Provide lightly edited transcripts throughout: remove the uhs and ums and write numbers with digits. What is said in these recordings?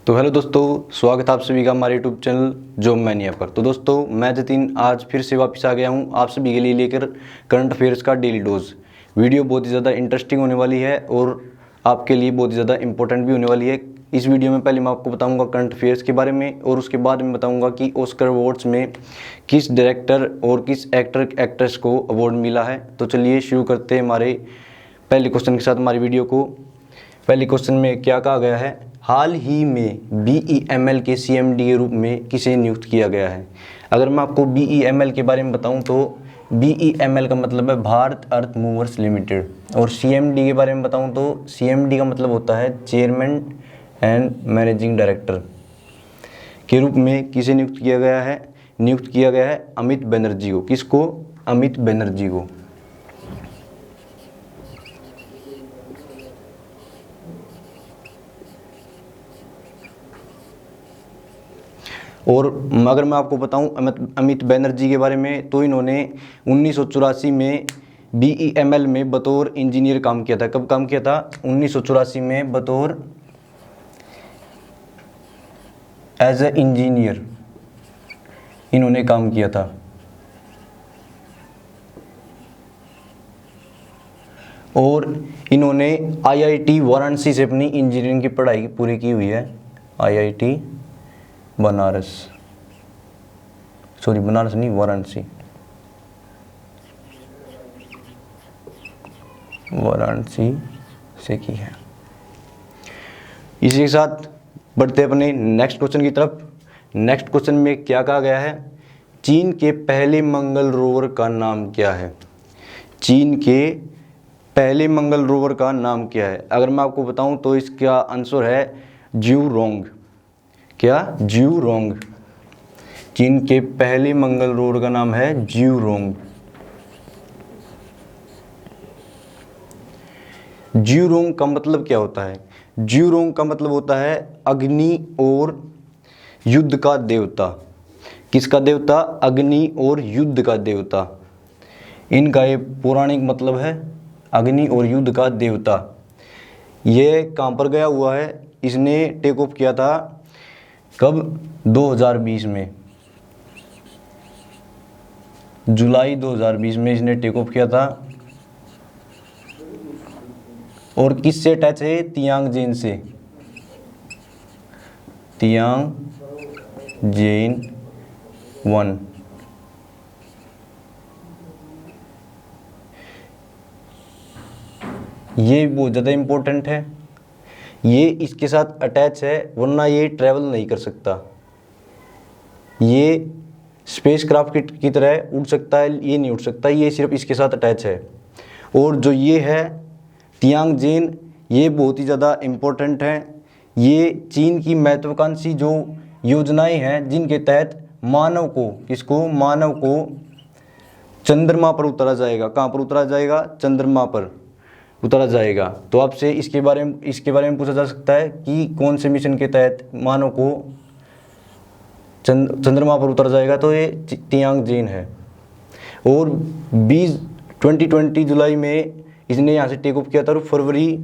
तो हेलो दोस्तों, स्वागत है आप सभी का हमारे यूट्यूब चैनल जॉब मैनिया पर। तो दोस्तों, मैं जतिन आज फिर से वापस आ गया हूं आप सभी के लिए लेकर करंट अफेयर्स का डेली डोज। वीडियो बहुत ही ज़्यादा इंटरेस्टिंग होने वाली है और आपके लिए बहुत ही ज़्यादा इंपॉर्टेंट भी होने वाली है। इस वीडियो में पहले मैं आपको बताऊंगा करंट अफेयर्स के बारे में और उसके बाद में बताऊंगा कि ऑस्कर अवार्ड्स में किस डायरेक्टर और किस एक्टर एक्ट्रेस को अवार्ड मिला है। तो चलिए शुरू करते हैं हमारे पहले क्वेश्चन के साथ हमारी वीडियो को। पहले क्वेश्चन में क्या कहा गया है, हाल ही में BEML के CMD के रूप में किसे नियुक्त किया गया है। अगर मैं आपको BEML के बारे में बताऊं तो BEML का मतलब है भारत अर्थ मूवर्स लिमिटेड, और CMD के बारे में बताऊं तो CMD का मतलब होता है चेयरमैन एंड मैनेजिंग डायरेक्टर के रूप में किसे नियुक्त किया गया है। नियुक्त किया गया है अमित बनर्जी को। किसको? अमित बनर्जी को। और अगर मैं आपको बताऊं अमित बनर्जी के बारे में, तो इन्होंने 1984 में BEML में बतौर इंजीनियर काम किया था। कब काम किया था? 1984 में बतौर एज ए इंजीनियर इन्होंने काम किया था। और इन्होंने IIT वाराणसी से अपनी इंजीनियरिंग की पढ़ाई पूरी की हुई है। IIT बनारस, सॉरी बनारस नहीं, वाराणसी, वाराणसी से की है। इसी के साथ बढ़ते अपने नेक्स्ट क्वेश्चन की तरफ। नेक्स्ट क्वेश्चन में क्या कहा गया है, चीन के पहले मंगल रोवर का नाम क्या है। चीन के पहले मंगल रोवर का नाम क्या है? अगर मैं आपको बताऊं तो इसका आंसर है ज्यूरोंग। क्या? ज्यूरोंग। चीन के पहले मंगल रोवर का नाम है ज्यूरोंग। ज्यूरोंग का मतलब क्या होता है? ज्यूरोंग का मतलब होता है अग्नि और युद्ध का देवता। किसका देवता? अग्नि और युद्ध का देवता। इनका ये पौराणिक मतलब है अग्नि और युद्ध का देवता। ये कहाँ पर गया हुआ है? इसने टेक ऑफ किया था कब? 2020 में, जुलाई 2020 में इसने टेक ऑफ किया था। और किससे अटैच है? तियांगजेन से। तियांगजेन 1। ये बहुत ज़्यादा इम्पोर्टेंट है। ये इसके साथ अटैच है, वरना ये ट्रैवल नहीं कर सकता। ये स्पेस क्राफ्ट की तरह उड़ सकता है, ये नहीं उड़ सकता। ये सिर्फ इसके साथ अटैच है। और जो ये है तियांगजेन, ये बहुत ही ज़्यादा इम्पोर्टेंट है। ये चीन की महत्वाकांक्षी जो योजनाएं हैं जिनके तहत मानव को, किसको? मानव को चंद्रमा पर उतारा जाएगा। कहाँ पर उतारा जाएगा? चंद्रमा पर उतारा जाएगा। तो आपसे इसके बारे में पूछा जा सकता है कि कौन से मिशन के तहत मानव को चंद्रमा पर उतारा जाएगा, तो ये तियांगजेन है। और 2020 जुलाई में इसने यहाँ से टेक ऑफ किया था। और फरवरी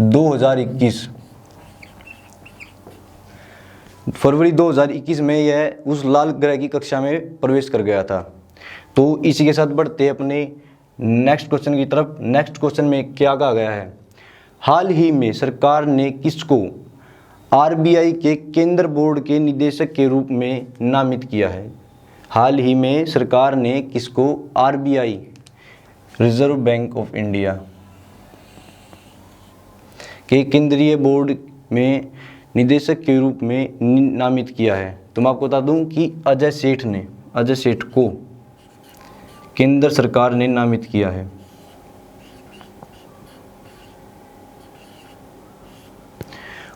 2021 में यह उस लाल ग्रह की कक्षा में प्रवेश कर गया था। तो इसी के साथ बढ़ते अपने नेक्स्ट क्वेश्चन की तरफ। नेक्स्ट क्वेश्चन में क्या कहा गया है, हाल ही में सरकार ने किसको RBI के केंद्र बोर्ड के निदेशक के रूप में नामित किया है। हाल ही में सरकार ने किसको RBI, reserve bank of India के केंद्रीय बोर्ड में निदेशक के रूप में नामित किया है? तो मैं आपको बता दूं कि अजय सेठ को केंद्र सरकार ने नामित किया है।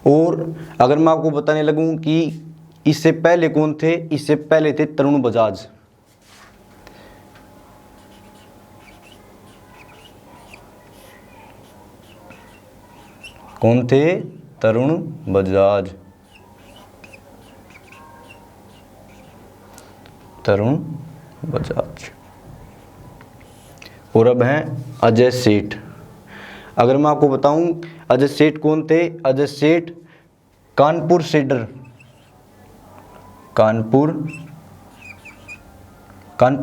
और अगर मैं आपको बताने लगूं कि इससे पहले कौन थे, इससे पहले थे तरुण बजाज। कौन थे? तरुण बजाज। तरुण बजाज। और अब हैं अजय सेठ। अगर मैं आपको बताऊं, अजय सेठ कौन थे? अजय सेठ कानपुर सेडर, कानपुर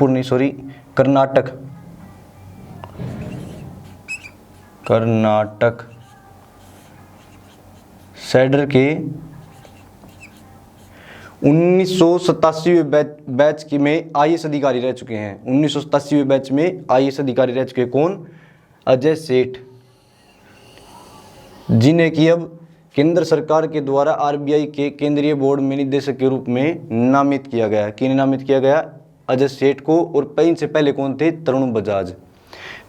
नहीं सॉरी, कर्नाटक सेडर के 1987वें बैच की में आईएएस अधिकारी रह चुके हैं। 1987वें बैच में आईएएस अधिकारी रह चुके कौन? अजय सेठ, जिन्हें कि अब केंद्र सरकार के द्वारा आरबीआई के केंद्रीय बोर्ड में निदेशक के रूप में नामित किया गया। किन्हें नामित किया गया? अजय सेठ को। और इनसे पहले कौन थे? तरुण बजाज।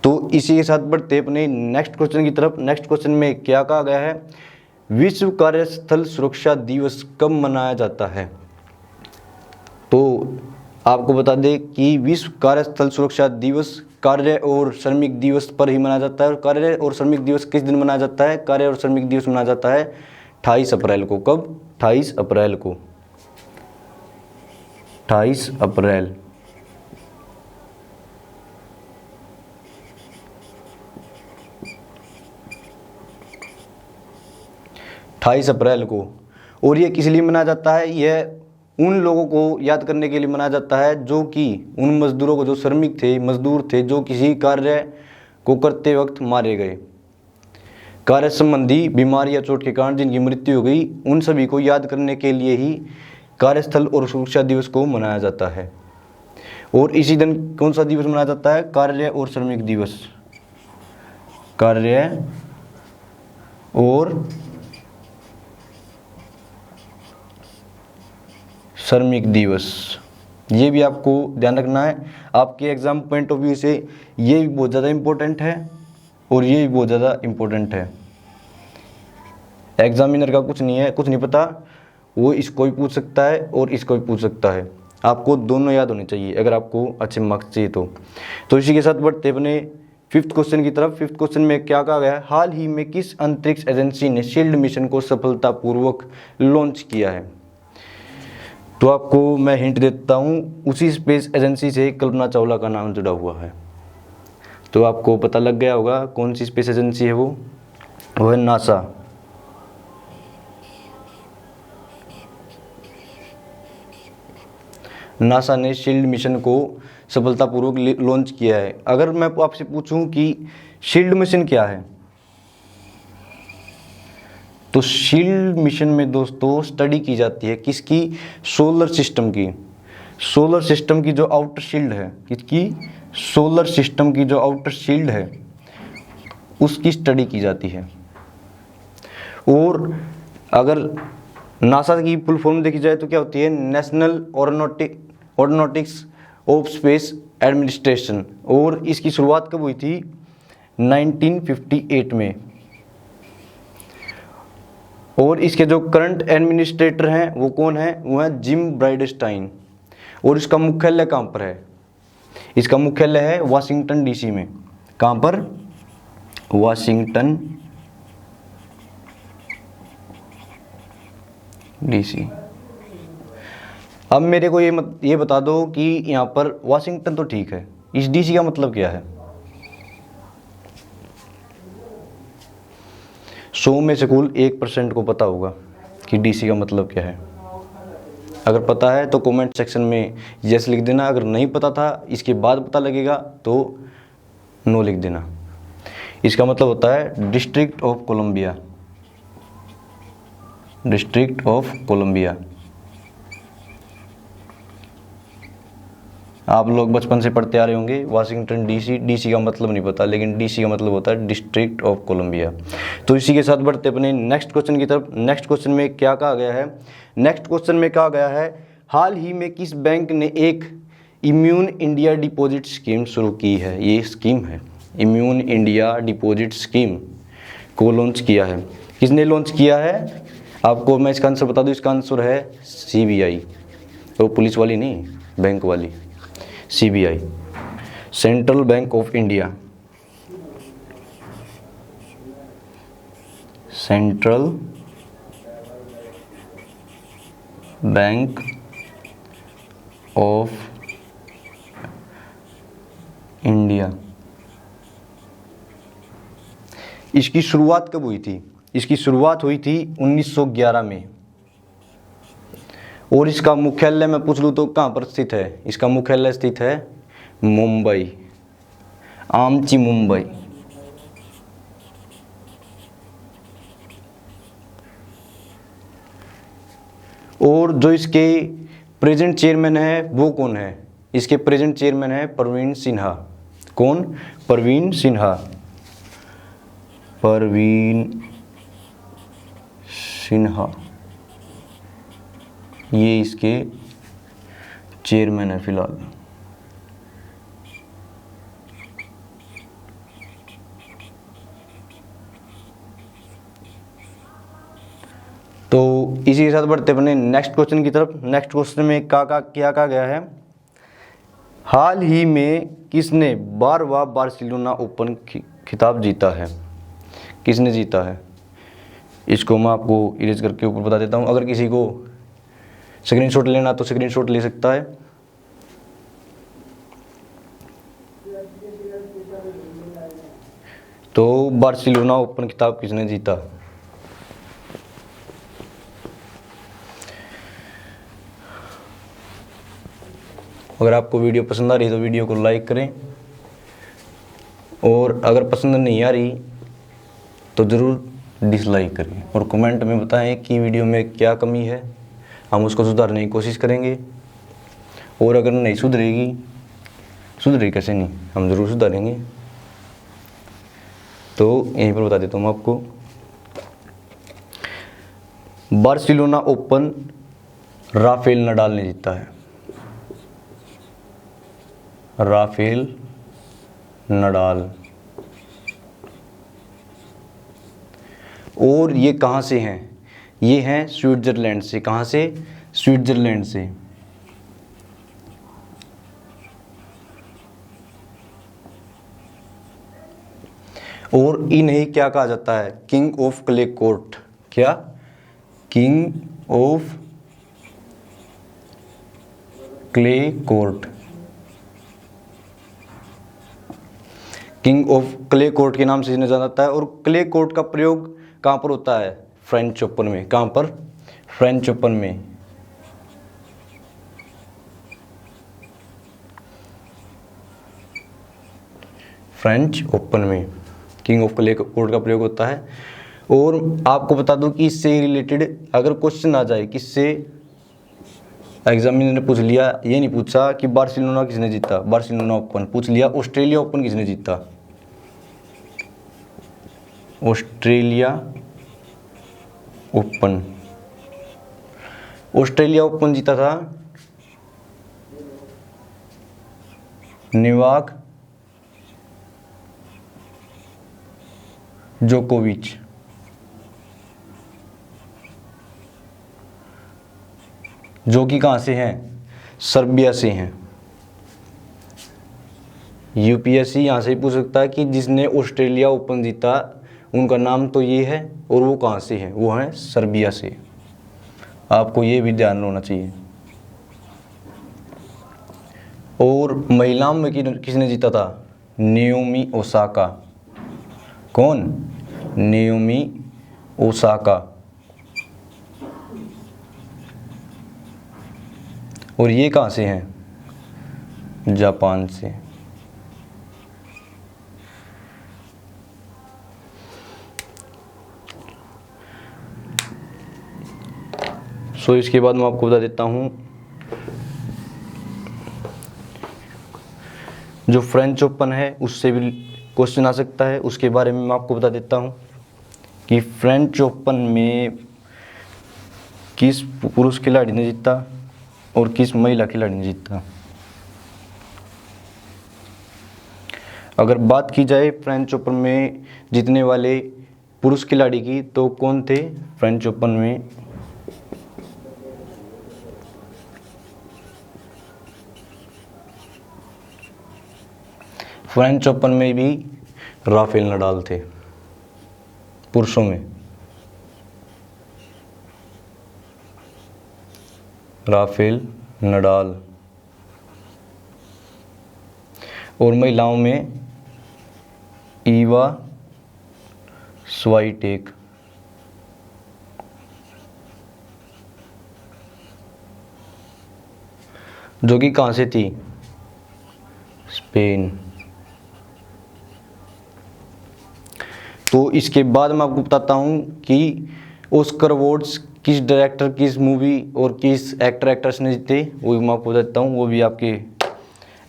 तो इसी के साथ बढ़ते अपने नेक्स्ट क्वेश्चन की तरफ। नेक्स्ट क्वेश्चन में क्या कहा गया है? विश्व कार्यस्थल सुरक्षा दिवस कब मनाया जाता है? तो आपको बता दें कि विश्व कार्यस्थल सुरक्षा दिवस कार्य और श्रमिक दिवस पर ही मनाया जाता है। और कार्य और श्रमिक दिवस किस दिन मनाया जाता है? कार्य और श्रमिक दिवस मनाया जाता है 28 अप्रैल को। कब? 28 अप्रैल को। 28 अप्रैल। को। और ये किस लिए मनाया जाता है? यह उन लोगों को याद करने के लिए मनाया जाता है जो कि उन मजदूरों को, जो श्रमिक थे, मजदूर थे, जो किसी कार्य को करते वक्त मारे गए, कार्य संबंधी बीमारी या चोट के कारण जिनकी मृत्यु हो गई, उन सभी को याद करने के लिए ही कार्यस्थल और सुरक्षा दिवस को मनाया जाता है। और इसी दिन कौन सा दिवस मनाया जाता है? कार्य और श्रमिक दिवस। कार्य और श्रमिक दिवस। ये भी आपको ध्यान रखना है। आपके एग्जाम पॉइंट ऑफ व्यू से ये भी बहुत ज़्यादा इम्पोर्टेंट है और ये भी बहुत ज़्यादा इम्पोर्टेंट है। एग्जामिनर का कुछ नहीं पता, वो इसको भी पूछ सकता है और इसको भी पूछ सकता है। आपको दोनों याद होने चाहिए अगर आपको अच्छे मार्क्स चाहिए तो इसी के साथ बढ़ते अपने फिफ्थ क्वेश्चन की तरफ। फिफ्थ क्वेश्चन में क्या कहा गया है? हाल ही में किस अंतरिक्ष एजेंसी ने शील्ड मिशन को सफलतापूर्वक लॉन्च किया है? तो आपको मैं हिंट देता हूँ, उसी स्पेस एजेंसी से कल्पना चावला का नाम जुड़ा हुआ है। तो आपको पता लग गया होगा कौन सी स्पेस एजेंसी है वो है नासा। नासा ने शील्ड मिशन को सफलतापूर्वक लॉन्च किया है। अगर मैं आपसे पूछूं कि शील्ड मिशन क्या है, तो शील्ड मिशन में दोस्तों स्टडी की जाती है किसकी? सोलर सिस्टम की। सोलर सिस्टम की जो आउटर शील्ड है, किसकी? सोलर सिस्टम की जो आउटर शील्ड है उसकी स्टडी की जाती है। और अगर नासा की फुल फॉर्म देखी जाए तो क्या होती है? National aeronautics of space administration. और इसकी शुरुआत कब हुई थी? 1958 में। और इसके जो करंट एडमिनिस्ट्रेटर हैं वो कौन है? वो है जिम ब्राइडस्टाइन। और इसका मुख्यालय कहाँ पर है? इसका मुख्यालय है वाशिंगटन डीसी में। कहाँ पर? Washington DC. अब मेरे को ये बता दो कि यहाँ पर वाशिंगटन तो ठीक है, इस डीसी का मतलब क्या है? 100 में से कुल 1% को पता होगा कि डीसी का मतलब क्या है। अगर पता है तो कमेंट सेक्शन में यस लिख देना। अगर नहीं पता था, इसके बाद पता लगेगा तो नो लिख देना। इसका मतलब होता है district of Columbia. District of Columbia. आप लोग बचपन से पढ़ते आ रहे होंगे वाशिंगटन डीसी। डीसी का मतलब नहीं पता, लेकिन डीसी का मतलब होता है डिस्ट्रिक्ट ऑफ कोलंबिया। तो इसी के साथ बढ़ते अपने नेक्स्ट क्वेश्चन की तरफ। नेक्स्ट क्वेश्चन में क्या कहा गया है? नेक्स्ट क्वेश्चन में कहा गया है हाल ही में किस बैंक ने एक इम्यून इंडिया डिपॉजिट स्कीम शुरू की है? ये स्कीम है इम्यून इंडिया डिपॉजिट स्कीम को लॉन्च किया है। किसने लॉन्च किया है? आपको मैं इसका आंसर बता दूं, इसका आंसर है सीबीआई। तो पुलिस वाली नहीं, बैंक वाली, CBI, central bank of India. Central bank of India. इसकी शुरुआत कब हुई थी? इसकी शुरुआत हुई थी 1911 में। और इसका मुख्यालय मैं पूछ लूँ तो कहाँ पर स्थित है? इसका मुख्यालय स्थित है मुंबई, आमची मुंबई। और जो इसके प्रेजेंट चेयरमैन है वो कौन है? इसके प्रेजेंट चेयरमैन है प्रवीण सिन्हा। कौन? प्रवीण सिन्हा। प्रवीण सिन्हा ये इसके चेयरमैन है फिलहाल। तो इसी के साथ बढ़ते अपने नेक्स्ट क्वेश्चन की तरफ। नेक्स्ट क्वेश्चन में क्या कहा गया है? हाल ही में किसने 12वां बार्सिलोना ओपन खिताब जीता है? किसने जीता है? इसको मैं आपको इरेज करके ऊपर बता देता हूँ। अगर किसी को स्क्रीनशॉट लेना तो स्क्रीनशॉट ले सकता है। तो बार्सिलोना ओपन खिताब किसने जीता? अगर आपको वीडियो पसंद आ रही है तो वीडियो को लाइक करें, और अगर पसंद नहीं आ रही तो ज़रूर डिसलाइक करें, और कमेंट में बताएं कि वीडियो में क्या कमी है, हम उसको सुधारने की कोशिश करेंगे। और अगर नहीं सुधरेगी कैसे नहीं, हम ज़रूर सुधारेंगे। तो यहीं पर बता देता हूँ आपको। बार्सिलोना ओपन राफेल नडाल ने जीता है। Rafael Nadal. और ये कहाँ से हैं? ये हैं स्विट्ज़रलैंड से। कहाँ से? स्विट्ज़रलैंड से। और इन्हें क्या कहा जाता है? King of clay court. क्या? King of clay court. King of clay court के नाम से जाना जाता है। और क्ले कोर्ट का प्रयोग कहाँ पर होता है? फ्रेंच ओपन में। कहाँ पर? फ्रेंच ओपन में। फ्रेंच ओपन में किंग ऑफ क्ले कोर्ट का प्रयोग होता है। और आपको बता दूं कि इससे रिलेटेड अगर क्वेश्चन आ जाए, किससे एग्जामिनर ने पूछ लिया, ये नहीं पूछा कि बार्सिलोना किसने जीता, बार्सिलोना ओपन पूछ लिया, ऑस्ट्रेलिया ओपन किसने जीता? Australia open. ऑस्ट्रेलिया ओपन जीता था नोवाक जोकोविच। जो कि कहाँ से हैं? सर्बिया से हैं। यूपीएससी यहाँ से ही पूछ सकता है कि जिसने ऑस्ट्रेलिया ओपन जीता उनका नाम तो ये है, और वो कहाँ से हैं? वो हैं सर्बिया से। आपको ये भी ध्यान होना चाहिए। और महिलाओं में किसने जीता था? Naomi Osaka. कौन? Naomi Osaka. और ये कहाँ से हैं? जापान से। सो इसके बाद मैं आपको बता देता हूँ जो फ्रेंच ओपन है उससे भी क्वेश्चन आ सकता है, उसके बारे में मैं आपको बता देता हूँ कि फ्रेंच ओपन में किस पुरुष खिलाड़ी ने जीता और किस महिला खिलाड़ी ने जीता। अगर बात की जाए फ्रेंच ओपन में जीतने वाले पुरुष खिलाड़ी की तो कौन थे फ्रेंच ओपन में? फ्रेंच ओपन में भी राफेल नडाल थे पुरुषों में। Rafael Nadal. और महिलाओं में ईवा स्वाइटेक। जो कि कहाँ से थी, स्पेन। तो इसके बाद मैं आपको बताता हूँ कि ऑस्कर अवार्ड्स किस डायरेक्टर, किस मूवी और किस एक्टर एक्ट्रेस ने जीते, वो भी मैं आपको बताता हूँ। वो भी आपके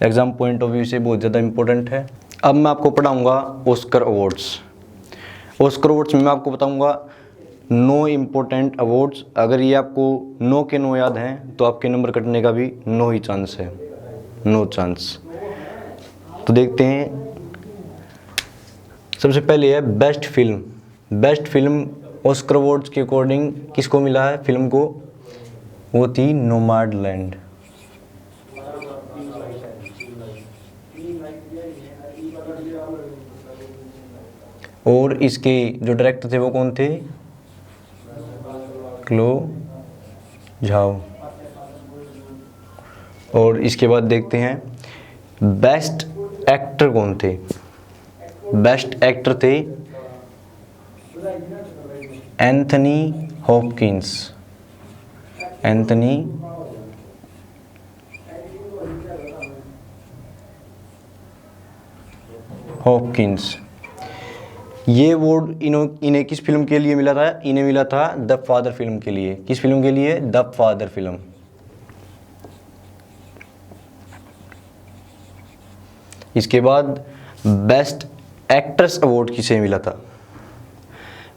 एग्जाम पॉइंट ऑफ व्यू से बहुत ज़्यादा इंपॉर्टेंट है। अब मैं आपको पढ़ाऊँगा ऑस्कर अवार्ड्स। ऑस्कर अवार्ड्स में मैं आपको बताऊँगा 9 इम्पोर्टेंट अवार्ड्स। अगर ये आपको 9 के 9 याद हैं तो आपके नंबर कटने का भी 9 ही चांस है, 9 चांस। तो देखते हैं। सबसे पहले है best film. Best film Oscar awards के अकॉर्डिंग किसको मिला है फिल्म को, वो थी नोमैडलैंड। और इसके जो डायरेक्टर थे वो कौन थे, क्लो झाओ। और इसके बाद देखते हैं बेस्ट एक्टर कौन थे। बेस्ट एक्टर थे एंथनी हॉपकिंस। Anthony Hopkins. ये अवार्ड इन्हें किस फिल्म के लिए मिला था, इन्हें मिला था द फादर फिल्म के लिए। किस फिल्म के लिए, द फादर फिल्म। इसके बाद बेस्ट एक्ट्रेस अवार्ड किसे मिला था।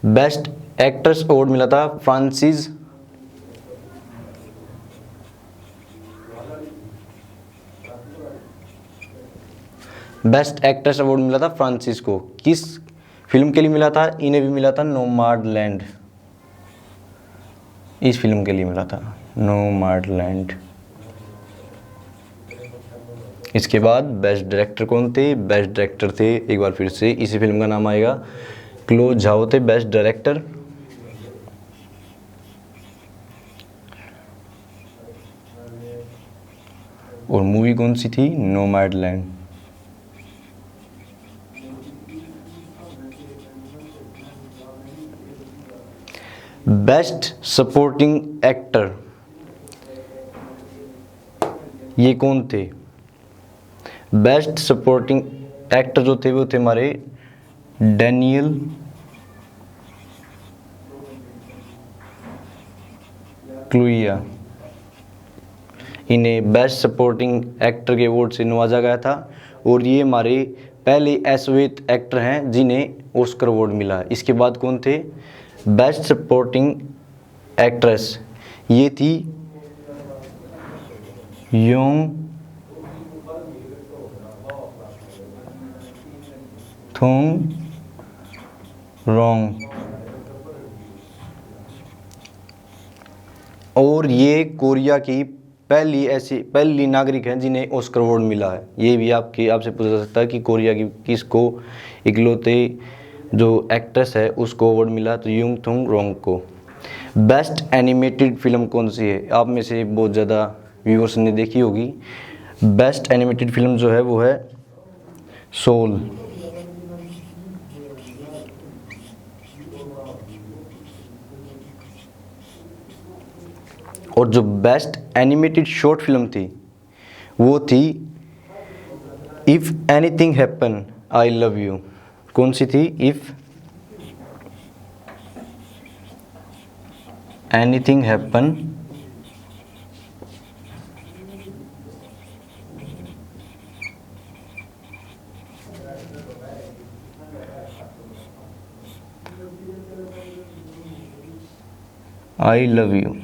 बेस्ट एक्ट्रेस अवार्ड मिला था फ्रांसिस बेस्ट एक्ट्रेस अवार्ड मिला था फ्रांसिस को। किस फिल्म के लिए मिला था, इन्हें भी मिला था नोमैडलैंड। इस फिल्म के लिए मिला था नोमैडलैंड। इसके बाद बेस्ट डायरेक्टर कौन थे, बेस्ट डायरेक्टर थे एक बार फिर से इसी फिल्म का नाम आएगा, क्लो झाओ थे बेस्ट डायरेक्टर। और मूवी कौन सी थी, नोमैडलैंड। बेस्ट सपोर्टिंग एक्टर ये कौन थे। बेस्ट सपोर्टिंग एक्टर जो थे वो थे हमारे डैनियल क्लूया। इन्हें बेस्ट सपोर्टिंग एक्टर के अवार्ड से नवाजा गया था और ये हमारे पहले ऐश्वेत एक्टर हैं जिन्हें ऑस्कर अवार्ड मिला। इसके बाद कौन थे, बेस्ट सपोर्टिंग एक्ट्रेस ये थी योंग थोंग रोंग। और ये कोरिया की पहली नागरिक हैं जिन्हें ऑस्कर अवार्ड मिला है। ये भी आपसे पूछा जा सकता है कि कोरिया की किसको इकलौते जो एक्ट्रेस है उसको अवार्ड मिला, तो यूंग थोंग रोंग को। बेस्ट एनिमेटेड फिल्म कौन सी है, आप में से बहुत ज़्यादा व्यूअर्स ने देखी होगी। बेस्ट एनिमेटेड फिल्म जो है वो है सोल। और जो बेस्ट एनिमेटेड शॉर्ट फिल्म थी वो थी if anything happen I love you. कौन सी थी, if anything happen I love you.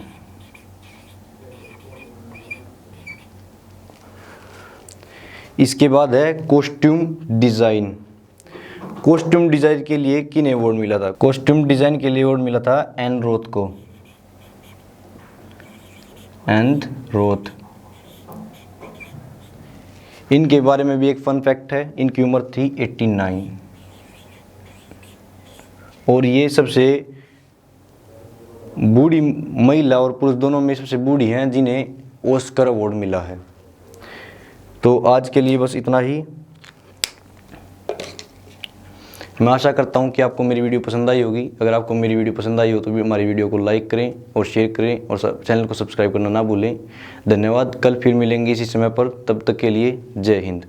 इसके बाद है कॉस्ट्यूम डिज़ाइन। कॉस्ट्यूम डिज़ाइन के लिए किन्हें अवार्ड मिला था, कॉस्ट्यूम डिज़ाइन के लिए अवार्ड मिला था एन रोथ को। Ann Roth. इनके बारे में भी एक फन फैक्ट है, इनकी उम्र थी 89 और ये सबसे बूढ़ी महिला और पुरुष दोनों में सबसे बूढ़ी हैं जिन्हें ऑस्कर अवार्ड मिला है। तो आज के लिए बस इतना ही। मैं आशा करता हूँ कि आपको मेरी वीडियो पसंद आई होगी। अगर आपको मेरी वीडियो पसंद आई हो तो भी हमारी वीडियो को लाइक करें और शेयर करें और चैनल को सब्सक्राइब करना ना भूलें। धन्यवाद। कल फिर मिलेंगे इसी समय पर, तब तक के लिए जय हिंद।